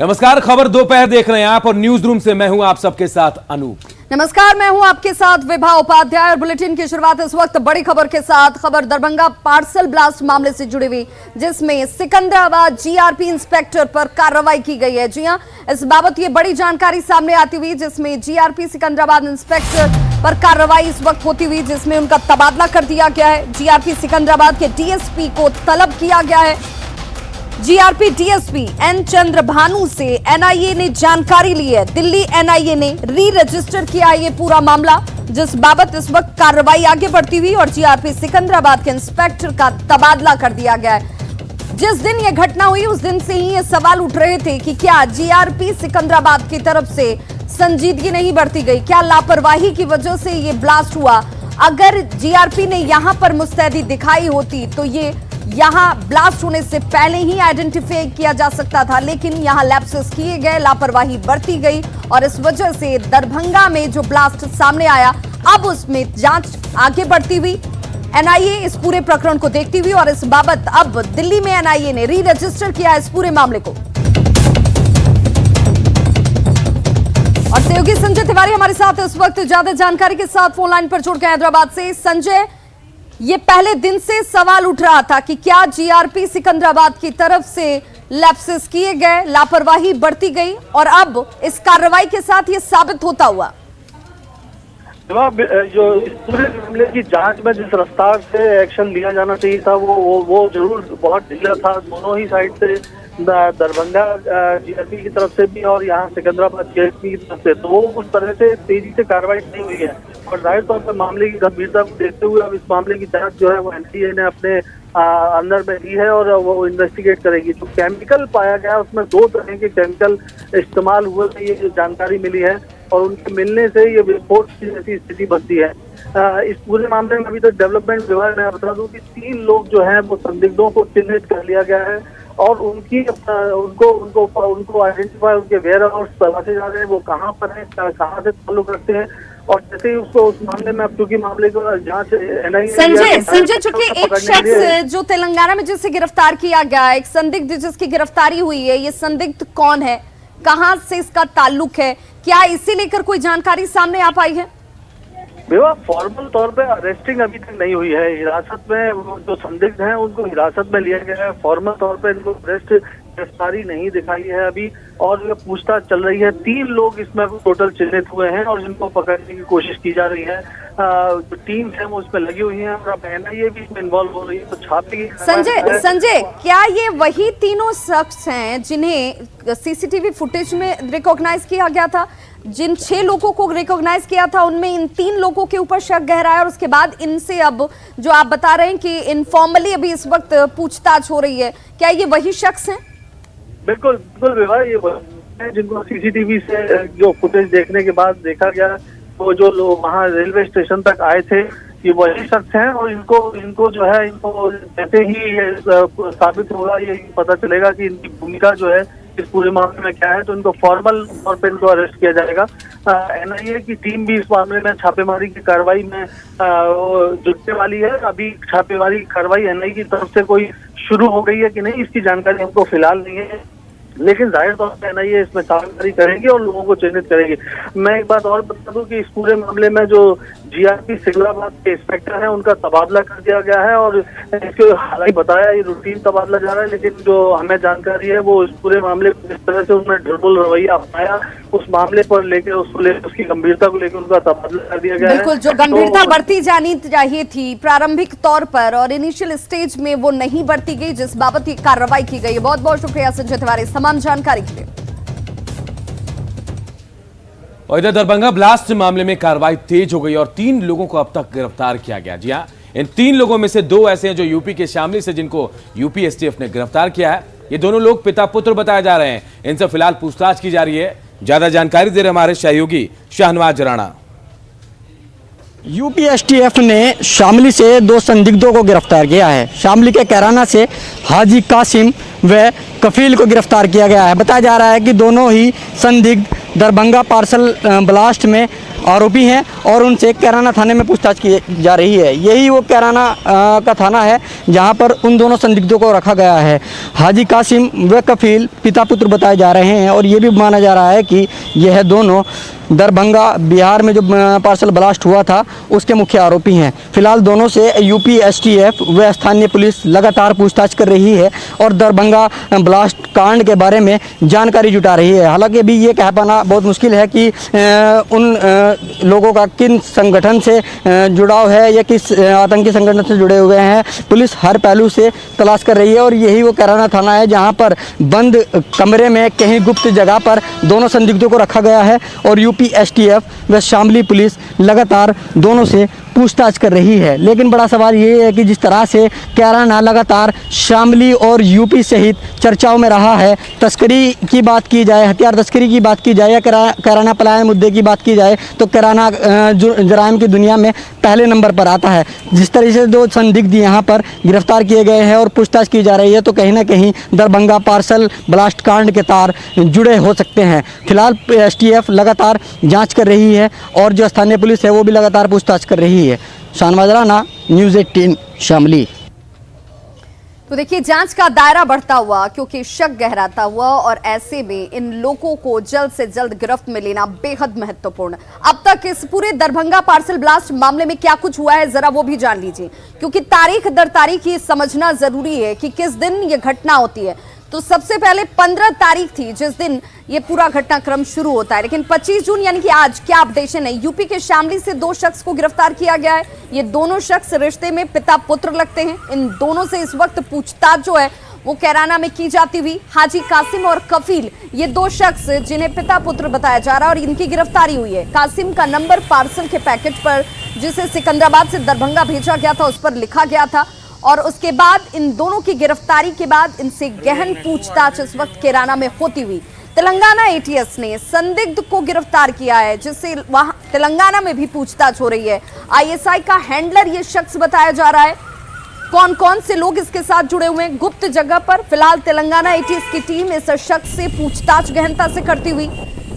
नमस्कार, खबर दोपहर देख रहे हैं आप और न्यूज रूम से मैं हूं आप सबके साथ अनूप। नमस्कार, मैं हूं आपके साथ विभा उपाध्याय और बुलेटिन की शुरुआत इस वक्त बड़ी खबर के साथ। खबर दरभंगा पार्सल ब्लास्ट मामले से जुड़ी हुई, जिसमें सिकंदराबाद जीआरपी इंस्पेक्टर पर कार्रवाई की गई है। जी हां, इस बाबत ये बड़ी जानकारी सामने आती हुई, जिसमें जीआरपी सिकंदराबाद इंस्पेक्टर पर कार्रवाई इस वक्त होती हुई, जिसमें उनका तबादला कर दिया गया है। जीआरपी सिकंदराबाद के डीएसपी को तलब किया गया है। जीआरपी डीएसपी एन चंद्रभानु से एनआईए ने जानकारी ली है। दिल्ली एनआईए ने री रजिस्टर किया ये पूरा मामला, जिस बाबत इस वक्त कार्रवाई आगे बढ़ती हुई और जीआरपी सिकंदराबाद के इंस्पेक्टर का तबादला कर दिया गया है। जिस दिन ये घटना हुई उस दिन से ही ये सवाल उठ रहे थे कि क्या जीआरपी सिकंदराबाद की तरफ से संजीदगी नहीं बरती गई, क्या लापरवाही की वजह से ये ब्लास्ट हुआ। अगर जीआरपी ने यहां पर मुस्तैदी दिखाई होती तो ये यहां ब्लास्ट होने से पहले ही आइडेंटिफाई किया जा सकता था, लेकिन यहां लैप्सेस किए गए, लापरवाही बरती गई और इस वजह से दरभंगा में जो ब्लास्ट सामने आया, अब उसमें जांच आगे बढ़ती हुई। एनआईए इस पूरे प्रकरण को देखती हुई और इस बाबत अब दिल्ली में एनआईए ने री रजिस्टर किया इस पूरे मामले को। और सहयोगी संजय तिवारी हमारे साथ इस वक्त ज्यादा जानकारी के साथ फोन लाइन पर जुड़ गए हैदराबाद से। संजय, ये पहले दिन से सवाल उठ रहा था कि क्या जीआरपी सिकंदराबाद की तरफ से लैप्सेस किए गए, लापरवाही बरती गई और अब इस कार्रवाई के साथ ये साबित होता हुआ। जो इस पूरे मामले की जांच में जिस रफ्तार से एक्शन लिया जाना चाहिए था वो जरूर बहुत ढीला था, दोनों ही साइड से, दरभंगा जीआरपी की तरफ से भी और यहाँ सिकंदराबाद जीआरपी की तरफ से, तो वो उस तरह से तेजी से कार्रवाई नहीं हुई है। और जाहिर तौर पर मामले की गंभीरता को देखते हुए अब इस मामले की जांच जो है वो एनआईए ने अपने अंदर में ली है और वो इन्वेस्टिगेट करेगी। जो केमिकल पाया गया उसमें 2 तरह के केमिकल इस्तेमाल हुए, ये जानकारी मिली है और उनके मिलने से ये विस्फोट की जैसी स्थिति बनती है। इस पूरे मामले में अभी तक डेवलपमेंट विभाग में बता दूं कि 3 लोग जो हैं वो संदिग्धों को चिन्हित कर लिया गया है और उनको आइडेंटिफाई, उनके वेयर हाउस तलाशे जा रहे हैं, वो कहाँ पर है, कहाँ से ताल्लुक रखते हैं। और जैसे ही उसको उस मामले में अब चूंकि मामले को जांच एनआईए संजय चूंकि एक शख्स जो तेलंगाना में जिसे गिरफ्तार किया गया, एक संदिग्ध जिसकी गिरफ्तारी हुई है, ये संदिग्ध कौन है, कहां से इसका ताल्लुक है, क्या इसे लेकर कोई जानकारी सामने आ पाई है? फॉर्मल तौर पे अरेस्टिंग अभी तक नहीं हुई है। हिरासत में जो संदिग्ध हैं उनको हिरासत में लिया गया है, फॉर्मल तौर पे इनको अरेस्ट गिरफ्तारी नहीं दिखाई है अभी और ये पूछताछ चल रही है। 3 लोग इसमें टोटल चिन्हित हुए हैं और जिनको पकड़ने की कोशिश की जा रही है। जो टीम्स हैं वो इसमें लगी हुई हैं और अब एनआईए भी इसमें इन्वॉल्व हो रही है, तो छापे की। संजय, क्या ये वही तीनों शख्स हैं जिन्हें सीसीटीवी फुटेज में रिकॉग्नाइज किया गया था? जिन 6 लोगों को रिकॉग्नाइज किया था उनमें इन 3 लोगों के ऊपर शक गहरा है और उसके बाद इनसे अब जो आप बता रहे हैं कि इनफॉर्मली अभी इस वक्त पूछताछ हो रही है, क्या ये वही शख्स हैं? बिल्कुल बिल्कुल विवाह, ये जिनको सीसीटीवी से जो फुटेज देखने के बाद देखा गया, वो जो लोग वहाँ रेलवे स्टेशन तक आए थे, ये वही शख्स हैं और इनको जो है, इनको जैसे ही ये साबित होगा, ये पता चलेगा कि इनकी भूमिका जो है इस पूरे मामले में क्या है, तो इनको फॉर्मल तौर पे इनको अरेस्ट किया जाएगा। एनआईए की टीम भी इस मामले में छापेमारी की कार्रवाई में जुटने वाली है। अभी छापेमारी की कार्रवाई एनआईए की तरफ से कोई शुरू हो गई है कि नहीं, इसकी जानकारी हमको फिलहाल नहीं है, लेकिन जाहिर तौर पर एनआईए इसमें छापेमारी करेगी और लोगों को चिन्हित करेगी। मैं एक बात और बता दूं कि इस पूरे मामले में जो जीआरपी सिकंदराबाद के इंस्पेक्टर हैं उनका तबादला कर दिया गया है और इसके हालांकि बताया ये रूटीन तबादला जा रहा है, लेकिन जो हमें जानकारी है वो इस पूरे मामले को जिस तरह से उन्होंने ढुलमुल रवैया अपनाया, उस मामले पर लेकर उसकी गंभीरता को लेकर उनका तबादला कर दिया गया है। बिल्कुल, जो गंभीरता बरती जानी चाहिए थी प्रारंभिक तौर पर और इनिशियल स्टेज में, वो नहीं बरती गई, जिस बाबत की कार्रवाई की गई। बहुत बहुत शुक्रिया संजय तिवारी तमाम जानकारी के लिए। और इधर दरभंगा ब्लास्ट मामले में कार्रवाई तेज हो गई और 3 लोगों को अब तक गिरफ्तार किया गया। जी हां, इन 3 लोगों में से 2 ऐसे हैं जो यूपी के शामली से, जिनको यूपी एसटीएफ ने गिरफ्तार किया है। ये दोनों लोग पिता पुत्र बताए जा रहे हैं। इनसे फिलहाल पूछताछ की जा रही है। ज्यादा जानकारी दे रहे हमारे सहयोगी शाहनवाज राणा। यूपी एसटीएफ ने शामली से 2 संदिग्धों को गिरफ्तार किया है। शामली के कैराना से हाजी कासिम व कफील को गिरफ्तार किया गया है। बताया जा रहा है कि दोनों ही संदिग्ध दरभंगा पार्सल ब्लास्ट में आरोपी हैं और उनसे कैराना थाने में पूछताछ की जा रही है। यही वो कैराना का थाना है जहां पर उन दोनों संदिग्धों को रखा गया है। हाजी कासिम व कफील पिता पुत्र बताए जा रहे हैं और ये भी माना जा रहा है कि यह दोनों दरभंगा बिहार में जो पार्सल ब्लास्ट हुआ था उसके मुख्य आरोपी हैं। फिलहाल दोनों से यूपी एसटीएफ व स्थानीय पुलिस लगातार पूछताछ कर रही है और दरभंगा ब्लास्ट कांड के बारे में जानकारी जुटा रही है। हालांकि अभी ये कह पाना बहुत मुश्किल है कि उन लोगों का किन संगठन से जुड़ाव है या किस आतंकी संगठन से जुड़े हुए हैं। पुलिस हर पहलू से तलाश कर रही है और यही वो कैराना थाना है जहाँ पर बंद कमरे में कहीं गुप्त जगह पर दोनों संदिग्धों को रखा गया है और यूपी एसटीएफ व शामली पुलिस लगातार दोनों से पूछताछ कर रही है। लेकिन बड़ा सवाल ये है कि जिस तरह से कैराना लगातार शामली और यूपी सहित चर्चाओं में रहा है, तस्करी की बात की जाए, हथियार तस्करी की बात की जाए या कैराना पलायन मुद्दे की बात की जाए तो कैराना जराइम की दुनिया में पहले नंबर पर आता है। जिस तरह से दो संदिग्ध यहाँ पर गिरफ्तार किए गए हैं और पूछताछ की जा रही है तो कहीं ना कहीं दरभंगा पार्सल ब्लास्ट कांड के तार जुड़े हो सकते हैं। फिलहाल एसटीएफ लगातार जाँच कर रही है और जो स्थानीय पुलिस है वो भी लगातार पूछताछ कर रही है। शानवाज राणा, न्यूज़ 18 शामली। तो देखिए जांच का दायरा बढ़ता हुआ क्योंकि शक गहराता हुआ और ऐसे में इन लोगों को जल्द से जल्द गिरफ्त में लेना बेहद महत्वपूर्ण। अब तक इस पूरे दरभंगा पार्सल ब्लास्ट मामले में क्या कुछ हुआ है जरा वो भी जान लीजिए, क्योंकि तारीख दर तारीख ये समझना जरूरी है कि किस दिन ये घटना होती है। तो सबसे पहले 15 तारीख थी जिस दिन ये पूरा घटनाक्रम शुरू होता है, लेकिन 25 जून यानी कि आज क्या अपडेशन है। यूपी के शामली से 2 शख्स को गिरफ्तार किया गया है। ये दोनों शख्स रिश्ते में पिता पुत्र लगते हैं। इन दोनों से इस वक्त पूछताछ जो है वो कैराना में की जाती हुई। हाजी कासिम और कफील ये 2 शख्स जिन्हें पिता पुत्र बताया जा रहा है और इनकी गिरफ्तारी हुई है। कासिम का नंबर पार्सल के पैकेट पर जिसे सिकंदराबाद से दरभंगा भेजा गया था उस पर लिखा गया था और उसके बाद इन दोनों की गिरफ्तारी के बाद इनसे गहन पूछताछ इस वक्त कैराना में होती हुई तेलंगाना एटीएस ने संदिग्ध को गिरफ्तार किया है, जिससे वहां तेलंगाना में भी पूछताछ हो रही है। आईएसआई का हैंडलर ये शख्स बताया जा रहा है। कौन कौन से लोग इसके साथ जुड़े हुए हैं गुप्त जगह पर, फिलहाल तेलंगाना एटीएस की टीम इस शख्स से पूछताछ गहनता से करती हुई।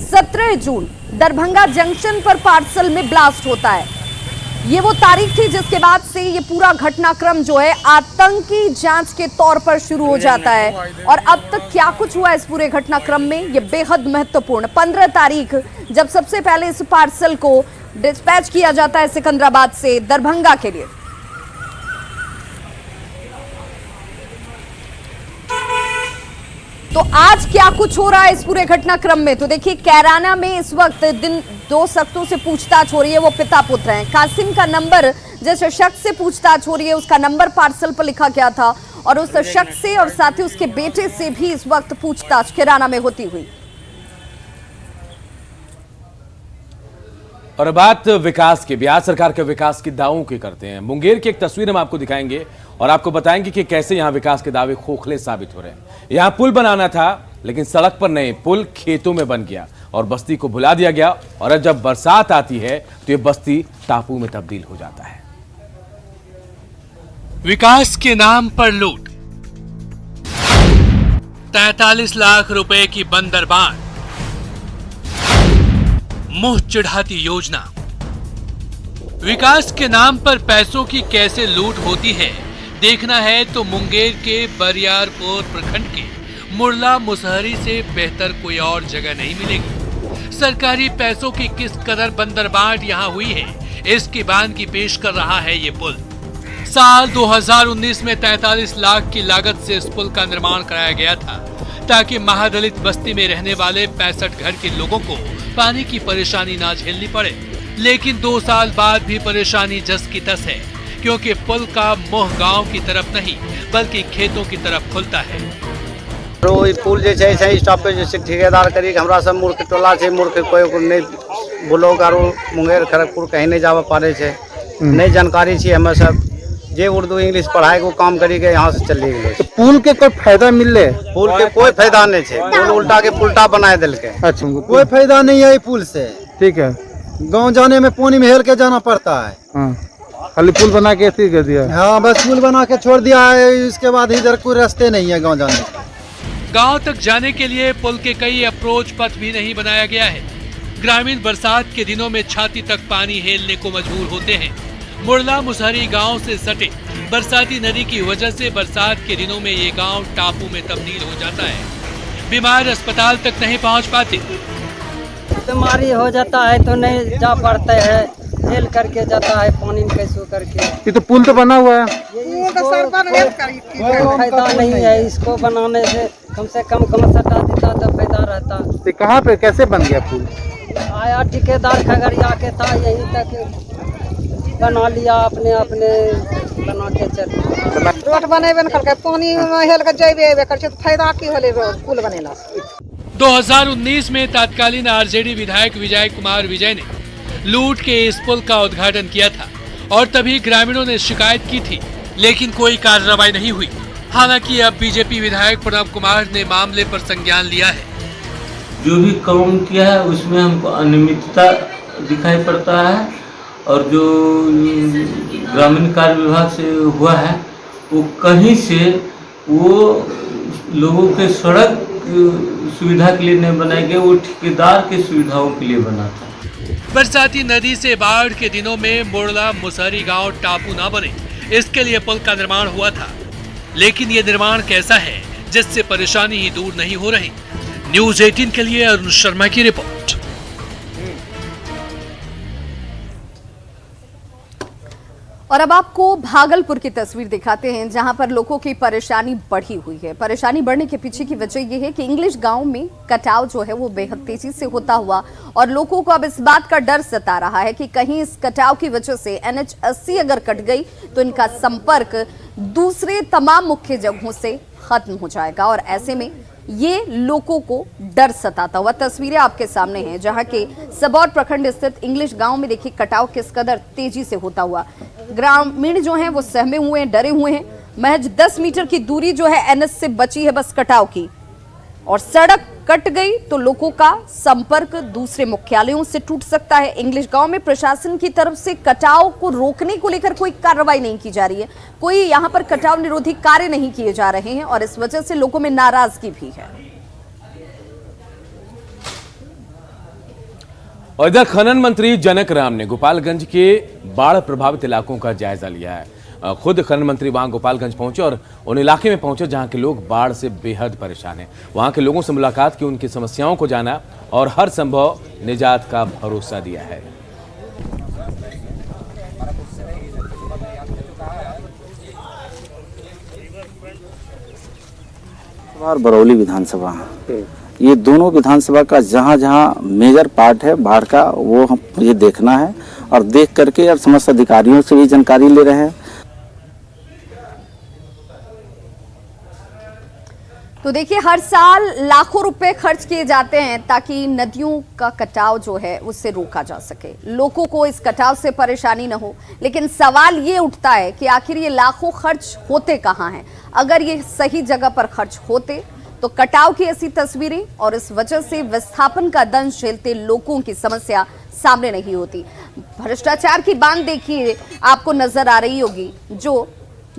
17 जून दरभंगा जंक्शन पर पार्सल में ब्लास्ट होता है। ये वो तारीख थी जिसके बाद से ये पूरा घटनाक्रम जो है आतंकी जांच के तौर पर शुरू हो जाता है। और अब तक क्या कुछ हुआ इस पूरे घटनाक्रम में ये बेहद महत्वपूर्ण। 15 तारीख जब सबसे पहले इस पार्सल को डिस्पैच किया जाता है सिकंदराबाद से दरभंगा के लिए। तो आज क्या कुछ हो रहा है इस पूरे घटनाक्रम में, तो देखिए कैराना में इस वक्त दिन 2 शख्सों से पूछताछ हो रही है। वो पिता पुत्र हैं। कासिम का नंबर जिस शख्स से पूछताछ हो रही है उसका नंबर पार्सल पर लिखा गया था और उस शख्स से और साथ ही उसके बेटे से भी इस वक्त पूछताछ कैराना में होती हुई। और बात विकास की, बिहार सरकार के विकास के दावों की करते हैं। मुंगेर की एक तस्वीर हम आपको दिखाएंगे और आपको बताएंगे कि कैसे यहां विकास के दावे खोखले साबित हो रहे हैं। यहां पुल बनाना था लेकिन सड़क पर नहीं, पुल खेतों में बन गया और बस्ती को भुला दिया गया। और जब बरसात आती है तो ये बस्ती टापू में तब्दील हो जाता है। विकास के नाम पर लूट, 43 लाख रुपए की बंदरबांट, मुंह चिढ़ाती योजना। विकास के नाम पर पैसों की कैसे लूट होती है देखना है तो मुंगेर के बरियारपुर प्रखंड के मुरला मुसहरी से बेहतर कोई और जगह नहीं मिलेगी। सरकारी पैसों की किस कदर बंदरबांट यहाँ हुई है इसकी बयानगी पेश कर रहा है ये पुल। साल 2019 में 43 लाख की लागत से इस पुल का निर्माण कराया गया था ताकि महादलित बस्ती में रहने वाले 65 घर के लोगों को पानी की परेशानी ना झेलनी पड़े। लेकिन 2 साल बाद भी परेशानी जस की तस है, क्योंकि पुल का मुंह गांव की तरफ नहीं बल्कि खेतों की तरफ खुलता है। तो पुल जैसे स्टॉपेज जैसे ठेकेदार करी हमरा सब मूर्ख टोला से मूर्ख कोई नहीं ब्लॉक आरो मुंगेर खड़गपुर कहीं नहीं जावा पारे छे, नहीं जानकारी छी। हमें सब जे उर्दू इंग्लिश पढ़ाई को काम करी के यहाँ से चली गए। तो पुल के कोई फायदा मिलले? पुल के कोई फायदा नहीं है, पुल उल्टा के पुलटा बनाए दिल के। अच्छा, कोई फायदा नहीं है पुल से। ठीक है, गांव जाने में पानी में हेल के जाना पड़ता है। हाँ, खाली पुल बना के ऐसे कर दिया। हाँ, बस पुल बना के छोड़ दिया है। इसके बाद इधर कोई रास्ते नहीं है गांव जाने। गांव तक जाने के लिए पुल के कई अप्रोच पथ भी नहीं बनाया गया है। ग्रामीण बरसात के दिनों में छाती तक पानी हेलने को मजबूर होते हैं। मुरला मुसहरी गांव से सटे बरसाती नदी की वजह से बरसात के दिनों में ये गांव टापू में तब्दील हो जाता है। बीमार अस्पताल तक नहीं पहुंच पाते। बीमारी हो जाता है तो नहीं जा पाते हैं, झेल करके जाता है पानी में कैसे करके। ये तो पुल तो बना हुआ है, कोई फायदा नहीं है इसको बनाने से कम सटा देता तो फायदा रहता। तो कहाँ पे कैसे बन गया पुल? आया ठेकेदार खगड़िया के था, यहीं तक बना लिया अपने बना के चल। रोड बनेबे न करके पानी में हेल के जेबे कर तो फायदा की होले पुल बनेला। 2019 में तत्कालीन आरजेडी विधायक विजय कुमार विजय ने लूट के इस पुल का उद्घाटन किया था और तभी ग्रामीणों ने शिकायत की थी, लेकिन कोई कार्रवाई नहीं हुई। हालांकि अब बीजेपी विधायक प्रणव कुमार ने मामले पर संज्ञान लिया है। जो भी काम किया है उसमें हमको अनियमितता दिखाई पड़ता है और जो ग्रामीण कार्य विभाग से हुआ है वो कहीं से वो लोगों के सड़क सुविधा के लिए नहीं बनाए गए, वो ठेकेदार के सुविधाओं के लिए बना था। बरसाती नदी से बाढ़ के दिनों में मुरला मुसहरी गांव टापू ना बने, इसके लिए पुल का निर्माण हुआ था। लेकिन ये निर्माण कैसा है जिससे परेशानी ही दूर नहीं हो रही। न्यूज़ 18 के लिए अरुण शर्मा की रिपोर्ट। और अब आपको भागलपुर की तस्वीर दिखाते हैं, जहां पर लोगों की परेशानी बढ़ी हुई है। परेशानी बढ़ने के पीछे की वजह यह है कि इंग्लिश गांव में कटाव जो है वो बेहद तेजी से होता हुआ और लोगों को अब इस बात का डर सता रहा है कि कहीं इस कटाव की वजह से NH 80 अगर कट गई तो इनका संपर्क दूसरे तमाम मुख्य जगहों से खत्म हो जाएगा। और ऐसे में ये लोगों को डर सताता हुआ तस्वीरें आपके सामने हैं, जहां के सबौर प्रखंड स्थित इंग्लिश गांव में देखिए कटाव किस कदर तेजी से होता हुआ। ग्रामीण जो हैं वो सहमे हुए हैं, डरे हुए हैं। महज 10 मीटर की दूरी जो है NH से बची है बस कटाव की, और सड़क कट गई तो लोगों का संपर्क दूसरे मुख्यालयों से टूट सकता है। इंग्लिश गांव में प्रशासन की तरफ से कटाव को रोकने को लेकर कोई कार्रवाई नहीं की जा रही है, कोई यहां पर कटाव निरोधी कार्य नहीं किए जा रहे हैं और इस वजह से लोगों में नाराजगी भी है। और इधर खनन मंत्री जनक राम ने गोपालगंज के बाढ़ प्रभावित इलाकों का जायजा लिया है। खुद खनन मंत्री वहां गोपालगंज पहुंचे और उन इलाके में पहुंचे जहां के लोग बाढ़ से बेहद परेशान हैं। वहां के लोगों से मुलाकात की, उनकी समस्याओं को जाना और हर संभव निजात का भरोसा दिया है। बरौली विधानसभा, ये दोनों विधानसभा का जहां जहां मेजर पार्ट है बाढ़ का, वो हम मुझे देखना है और देख करके और समस्त अधिकारियों से भी जानकारी ले रहे हैं। तो देखिए, हर साल लाखों रुपए खर्च किए जाते हैं ताकि नदियों का कटाव जो है उससे रोका जा सके, लोगों को इस कटाव से परेशानी न हो। लेकिन सवाल ये उठता है कि आखिर ये लाखों खर्च होते कहाँ हैं? अगर ये सही जगह पर खर्च होते तो कटाव की ऐसी तस्वीरें और इस वजह से विस्थापन का दंश झेलते लोगों की समस्या सामने नहीं होती। भ्रष्टाचार की बांध देखिए आपको नजर आ रही होगी, जो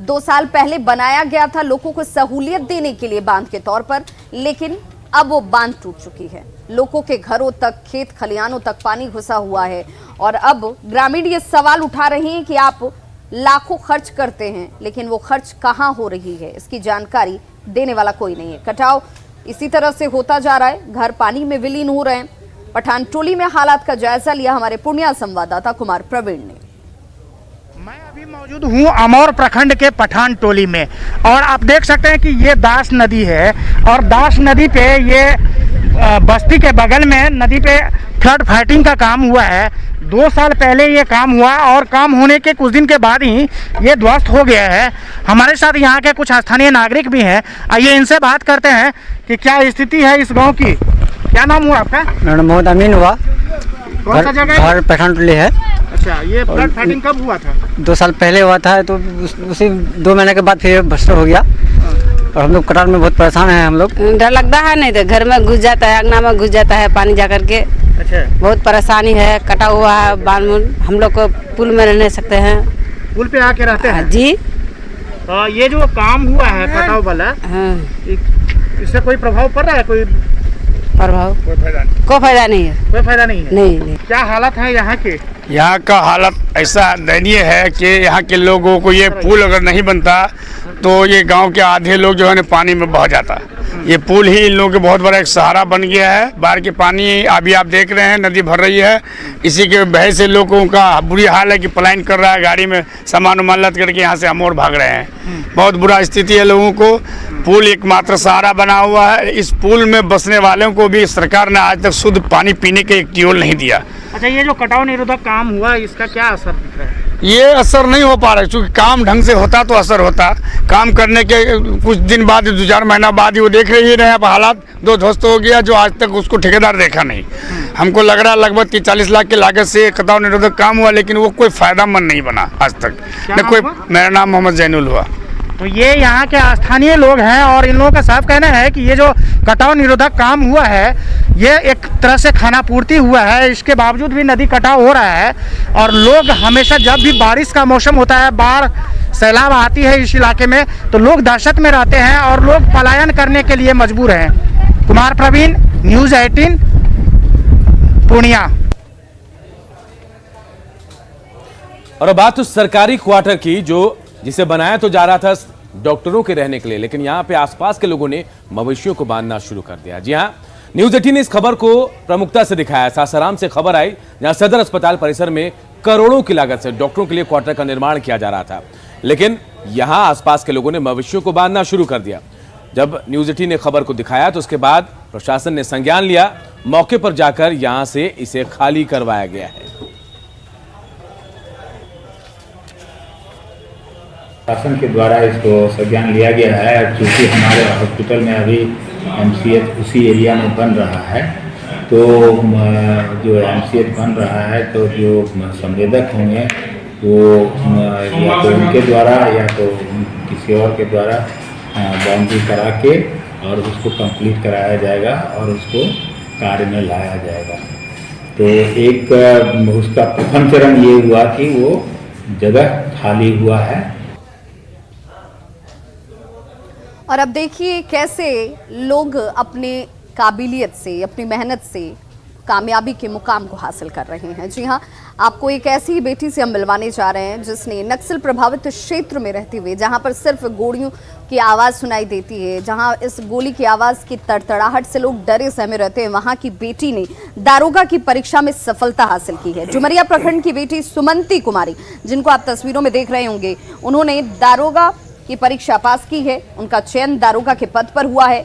2 साल पहले बनाया गया था लोगों को सहूलियत देने के लिए बांध के तौर पर, लेकिन अब वो बांध टूट चुकी है। लोगों के घरों तक, खेत खलिहानों तक पानी घुसा हुआ है और अब ग्रामीण ये सवाल उठा रहे हैं कि आप लाखों खर्च करते हैं लेकिन वो खर्च कहाँ हो रही है, इसकी जानकारी देने वाला कोई नहीं है। कटाव इसी तरह से होता जा रहा है, घर पानी में विलीन हो रहे हैं। पठान टोली में हालात का जायजा लिया हमारे पूर्णिया संवाददाता कुमार प्रवीण ने। मैं अभी मौजूद हूँ अमौर प्रखंड के पठान टोली में और आप देख सकते हैं कि ये दास नदी है और दास नदी पे ये बस्ती के बगल में नदी पे फ्लड फाइटिंग का काम हुआ है। 2 साल पहले ये काम हुआ और काम होने के कुछ दिन के बाद ही ये ध्वस्त हो गया है। हमारे साथ यहाँ के कुछ स्थानीय नागरिक भी हैं, आइए इनसे बात करते हैं कि क्या स्थिति है इस गाँव की। क्या नाम हुआ आपका? मेरा मोहम्मद अमीन हुआ। कौन सा जगह? घर पठान टोली है। अच्छा, ये फ्लड फाइटिंग कब हुआ था? 2 साल पहले हुआ था, तो उसी 2 महीने के बाद फिर भ्रष्ट हो गया और हम लोग कटार में बहुत परेशान हैं। हम लोग डर लगता है, नहीं तो घर में घुस जाता है, अंगना में घुस जाता है पानी जा करके। अच्छा, बहुत परेशानी है, कटा हुआ है बांध, हम लोग को पुल में रह नहीं सकते हैं। पुल पे आके रहते हैं जी। ये जो काम हुआ है कटाव वाला, इससे कोई प्रभाव पड़ रहा है? कोई प्रभाव कोई फायदा नहीं, कोई फायदा नहीं है। कोई फायदा नहीं है। नहीं क्या हालत है यहाँ के? यहाँ का हालत ऐसा दयनीय है कि यहाँ के लोगों को ये पुल अगर नहीं बनता तो ये गांव के आधे लोग जो है पानी में बह जाता। ये पुल ही इन लोगों के बहुत बड़ा एक सहारा बन गया है। बाढ़ के पानी अभी आप देख रहे हैं, नदी भर रही है। इसी के वजह से लोगों का बुरी हाल है कि पलायन कर रहा है, गाड़ी में सामान उमान लद करके यहाँ से अमोर भाग रहे हैं। बहुत बुरा स्थिति है लोगों को। पुल एकमात्र सहारा बना हुआ है। इस पुल में बसने वालों को भी सरकार ने आज तक शुद्ध पानी पीने के एक ट्यूबवेल नहीं दिया। अच्छा, ये जो कटाव निरोधक काम हुआ इसका क्या असर दिख रहा है? ये असर नहीं हो पा रहा है, क्योंकि काम ढंग से होता तो असर होता। काम करने के कुछ दिन बाद, 2-4 महीना बाद ही वो देख रहे ही रहे। अब हालात दो ध्वस्त हो गया जो आज तक उसको ठेकेदार देखा नहीं। हमको लग रहा है लगभग 30-40 लाख की लागत से कटाव निरोधक काम हुआ, लेकिन वो कोई फायदा मंद नहीं बना आज तक न कोई। मेरा नाम मोहम्मद जैनुल हुआ। तो ये यहाँ के स्थानीय लोग हैं और इन लोगों का साफ कहना है कि ये जो कटाव निरोधक काम हुआ है ये एक तरह से खाना पूर्ति हुआ है। इसके बावजूद भी नदी कटाव हो रहा है और लोग हमेशा जब भी बारिश का मौसम होता है, बाढ़ सैलाब आती है इस इलाके में, तो लोग दहशत में रहते हैं और लोग पलायन करने के लिए मजबूर हैं। कुमार प्रवीण, न्यूज़ 18, पूर्णिया। और अब बात उस सरकारी क्वार्टर की जिसे बनाया तो जा रहा था डॉक्टरों के रहने के लिए, लेकिन यहां पे आसपास के लोगों ने मवेशियों को बांधना शुरू कर दिया। जी हां, न्यूज़ 18 ने इस खबर को प्रमुखता से दिखाया। सासाराम से खबर आई जहां सदर अस्पताल परिसर में करोड़ों की लागत से डॉक्टरों के लिए क्वार्टर का निर्माण किया जा रहा था, लेकिन यहां आसपास के लोगों ने मवेशियों को बांधना शुरू कर दिया। जब न्यूज़ 18 ने खबर को दिखाया तो उसके बाद प्रशासन ने संज्ञान लिया। मौके पर जाकर यहां से इसे खाली करवाया गया है। शासन के द्वारा इसको संज्ञान लिया गया है। क्योंकि हमारे हॉस्पिटल में अभी MCH उसी एरिया में बन रहा है, तो जो MCH बन रहा है तो जो संवेदक होंगे वो या तो उनके द्वारा या तो किसी और के द्वारा बाउंड्री करा के और उसको कंप्लीट कराया जाएगा और उसको कार्य में लाया जाएगा। तो एक उसका प्रथम चरण ये हुआ कि वो जगह खाली हुआ है। और अब देखिए कैसे लोग अपने काबिलियत से, अपनी मेहनत से कामयाबी के मुकाम को हासिल कर रहे हैं। जी हाँ, आपको एक ऐसी बेटी से हम मिलवाने जा रहे हैं जिसने नक्सल प्रभावित क्षेत्र में रहते हुए, जहां पर सिर्फ गोलियों की आवाज़ सुनाई देती है, जहां इस गोली की आवाज़ की तड़तड़ाहट से लोग डरे सहमे रहते हैं, वहां की बेटी ने दारोगा की परीक्षा में सफलता हासिल की है। डुमरिया प्रखंड की बेटी सुमंती कुमारी, जिनको आप तस्वीरों में देख रहे होंगे, उन्होंने दारोगा की परीक्षा पास की है। उनका चयन दारोगा के पद पर हुआ है।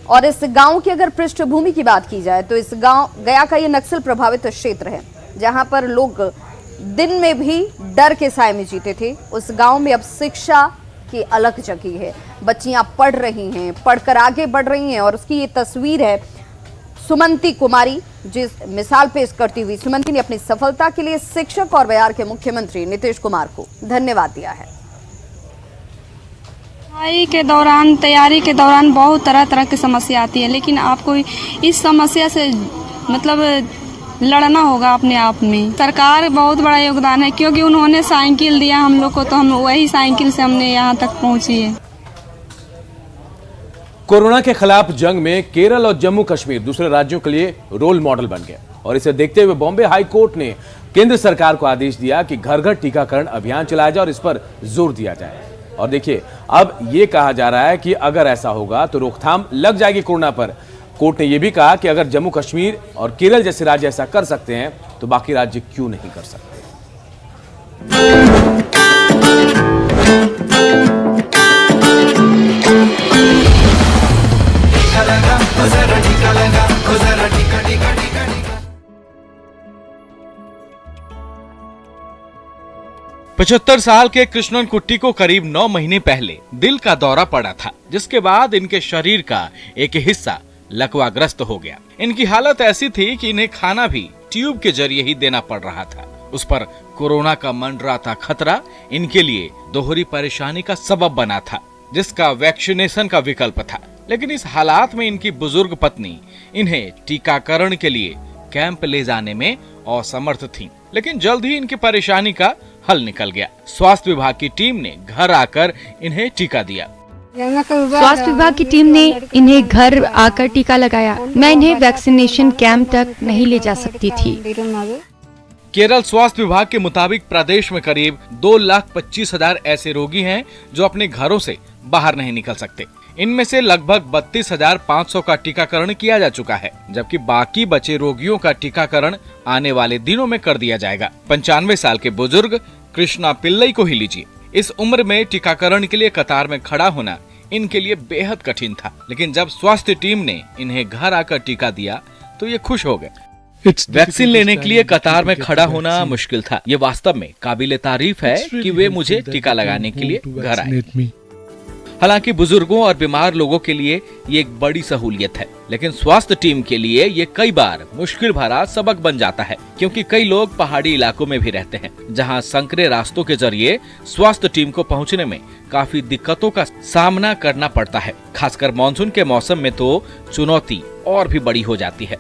और इस गांव की अगर पृष्ठभूमि की बात की जाए तो इस गांव गया का ये नक्सल प्रभावित क्षेत्र है, जहां पर लोग दिन में भी डर के साए में जीते थे। उस गांव में अब शिक्षा की अलग जगह है। बच्चियां पढ़ रही हैं, पढ़कर आगे बढ़ रही हैं। और उसकी ये तस्वीर है सुमंती कुमारी, जिस मिसाल पेश करती हुई सुमंती ने अपनी सफलता के लिए शिक्षक और बिहार के मुख्यमंत्री नीतीश कुमार को धन्यवाद दिया है। पढ़ाई के दौरान, तैयारी के दौरान बहुत तरह तरह की समस्या आती है, लेकिन आपको इस समस्या से मतलब लड़ना होगा अपने आप में। सरकार बहुत बड़ा योगदान है, क्योंकि उन्होंने साइकिल दिया हम लोग को, तो हम वही साइकिल से हमने यहाँ तक पहुँची है। कोरोना के खिलाफ जंग में केरल और जम्मू कश्मीर दूसरे राज्यों के लिए रोल मॉडल बन गया और इसे देखते हुए बॉम्बे हाई कोर्ट ने केंद्र सरकार को आदेश दिया कि घर घर टीकाकरण अभियान चलाया जाए और इस पर जोर दिया जाए। और देखिए, अब यह कहा जा रहा है कि अगर ऐसा होगा तो रोकथाम लग जाएगी कोरोना पर। कोर्ट ने यह भी कहा कि अगर जम्मू कश्मीर और केरल जैसे राज्य ऐसा कर सकते हैं तो बाकी राज्य क्यों नहीं कर सकते। पचहत्तर साल के कृष्णन कुट्टी को करीब 9 महीने पहले दिल का दौरा पड़ा था, जिसके बाद इनके शरीर का एक हिस्सा लकवाग्रस्त हो गया। इनकी हालत ऐसी थी कि इन्हें खाना भी ट्यूब के जरिए ही देना पड़ रहा था। उस पर कोरोना का मंडराता खतरा इनके लिए दोहरी परेशानी का सबब बना था, जिसका वैक्सीनेशन का विकल्प था। लेकिन इस हालात में इनकी बुजुर्ग पत्नी इन्हें टीकाकरण के लिए कैंप ले जाने में असमर्थ थीं। लेकिन जल्द ही इनकी परेशानी का हल निकल गया। स्वास्थ्य विभाग की टीम ने घर आकर इन्हें टीका दिया। स्वास्थ्य विभाग की टीम ने इन्हें घर आकर टीका लगाया। मैं इन्हें वैक्सीनेशन कैंप तक नहीं ले जा सकती थी। केरल स्वास्थ्य विभाग के मुताबिक प्रदेश में करीब 2,25,000 ऐसे रोगी हैं जो अपने घरों से बाहर नहीं निकल सकते। इनमें से लगभग 32,500 का टीकाकरण किया जा चुका है, जबकि बाकी बचे रोगियों का टीकाकरण आने वाले दिनों में कर दिया जाएगा। 95 साल के बुजुर्ग कृष्णा पिल्लई को ही लीजिए। इस उम्र में टीकाकरण के लिए कतार में खड़ा होना इनके लिए बेहद कठिन था, लेकिन जब स्वास्थ्य टीम ने इन्हें घर आकर टीका दिया तो ये खुश हो गए। वैक्सीन लेने के लिए कतार में खड़ा होना मुश्किल था। ये वास्तव में काबिले तारीफ है कि वे मुझे टीका लगाने के लिए घर आए। हालांकि बुजुर्गों और बीमार लोगों के लिए ये एक बड़ी सहूलियत है, लेकिन स्वास्थ्य टीम के लिए ये कई बार मुश्किल भरा सबक बन जाता है, क्योंकि कई लोग पहाड़ी इलाकों में भी रहते हैं, जहां संकरे रास्तों के जरिए स्वास्थ्य टीम को पहुंचने में काफी दिक्कतों का सामना करना पड़ता है। खासकर मानसून के मौसम में तो चुनौती और भी बड़ी हो जाती है।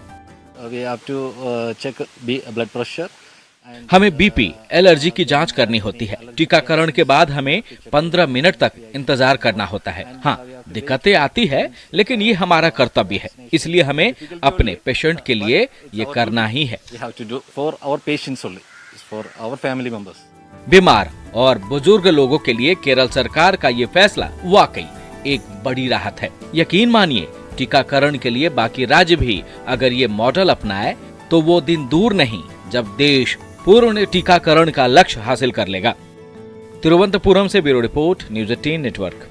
हमें बीपी, एलर्जी की जांच करनी होती है। टीकाकरण के बाद हमें 15 मिनट तक इंतजार करना होता है। हाँ, दिक्कतें आती है, लेकिन ये हमारा कर्तव्य है, इसलिए हमें अपने पेशेंट के लिए ये करना ही है। बीमार और बुजुर्ग लोगों के लिए केरल सरकार का ये फैसला वाकई एक बड़ी राहत है। यकीन मानिए, टीकाकरण के लिए बाकी राज्य भी अगर ये मॉडल अपनाए तो वो दिन दूर नहीं जब देश पूर्ण टीकाकरण का लक्ष्य हासिल कर लेगा। तिरुवनंतपुरम से ब्यूरो रिपोर्ट, न्यूज़ 18 नेटवर्क।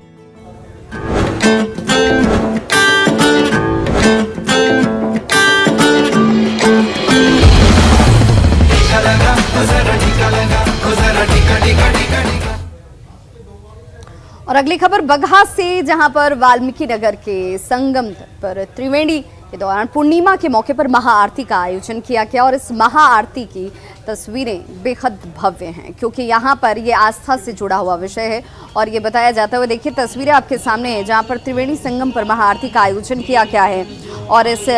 और अगली खबर बगहा से, जहां पर वाल्मीकि नगर के संगम पर त्रिवेणी के दौरान पूर्णिमा के मौके पर महाआरती का आयोजन किया गया। और इस महाआरती की तस्वीरें बेहद भव्य हैं, क्योंकि यहाँ पर ये आस्था से जुड़ा हुआ विषय है और ये बताया जाता है। देखिए तस्वीरें आपके सामने हैं, जहाँ पर त्रिवेणी संगम पर महाआरती का आयोजन किया गया है। और इस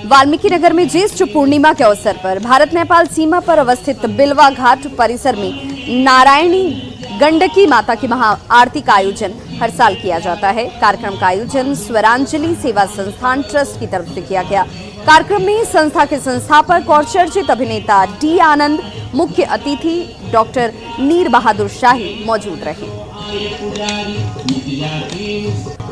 वाल्मीकि नगर में ज्येष्ठ पूर्णिमा के अवसर पर भारत नेपाल सीमा पर अवस्थित बिलवा घाट परिसर में नारायणी गंडकी माता की महाआरती का आयोजन हर साल किया जाता है। कार्यक्रम का आयोजन स्वरांजलि सेवा संस्थान ट्रस्ट की तरफ से किया गया। कार्यक्रम में संस्था के संस्थापक और चर्चित अभिनेता टी आनंद, मुख्य अतिथि डॉक्टर नीर बहादुर शाही मौजूद रहे।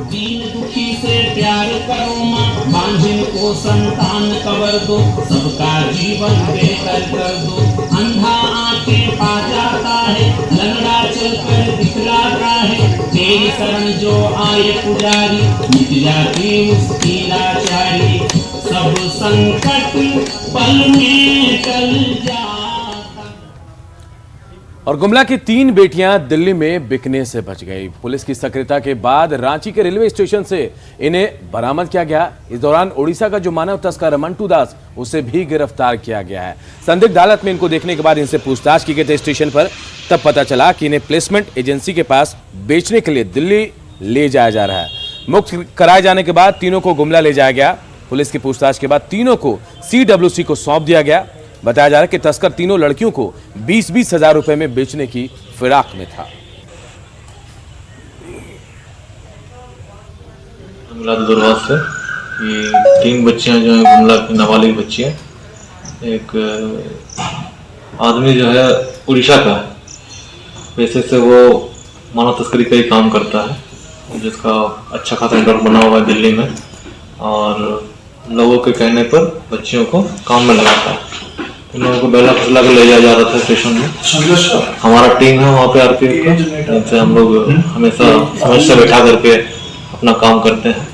दीन दुखी से प्यार करो मां, बांझिन को संतान कवर दो, सबका जीवन बेहतर कर दो। अंधा आंखें पा जाता है, लंगड़ा चलकर दिखलाता है, तेरी शरण जो आए पुजारी, मिट जाती उसकी लाचारी, सब संकट पल में टल जाता। और गुमला की 3 बेटियां दिल्ली में बिकने से बच गई। पुलिस की सक्रियता के बाद रांची के रेलवे स्टेशन से इन्हें बरामद किया गया। इस दौरान ओडिशा का जो मानव तस्कर मंटू दास, उसे भी गिरफ्तार किया गया है। संदिग्ध हालत में इनको देखने के बाद इनसे पूछताछ की गई थी स्टेशन पर। तब पता चला कि इन्हें प्लेसमेंट एजेंसी के पास बेचने के लिए दिल्ली ले जाया जा रहा है। मुक्त कराए जाने के बाद तीनों को गुमला ले जाया गया। पुलिस की पूछताछ के बाद तीनों को CWC को सौंप दिया गया। बताया जा रहा है कि तस्कर तीनों लड़कियों को 20-20 हजार रुपए में बेचने की फिराक में था। मिला दुर्भाग्य से ये 3 बच्चियां जो है गुमला की नाबालिग बच्चियां, एक आदमी जो है उड़ीसा का है, पैसे से वो मानव तस्करी का ही काम करता है, जिसका अच्छा खासा नेटवर्क बना हुआ है दिल्ली में, और लोगों के कहने पर बच्चियों को काम में लगाता है। इन लोगों को बेला फसला के ले जाया जा रहा था स्टेशन में। हमारा टीम है वहाँ पे RPF का, जिनसे हम लोग हमेशा समझ से बैठा करके अपना काम करते हैं।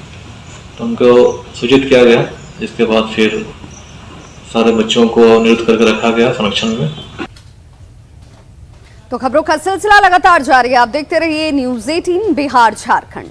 तो उनको सूचित किया गया, जिसके बाद फिर सारे बच्चों को नियुक्त करके रखा गया संरक्षण में। तो खबरों का सिलसिला लगातार जारी है। आप देखते रहिए न्यूज़ 18 बिहार झारखंड।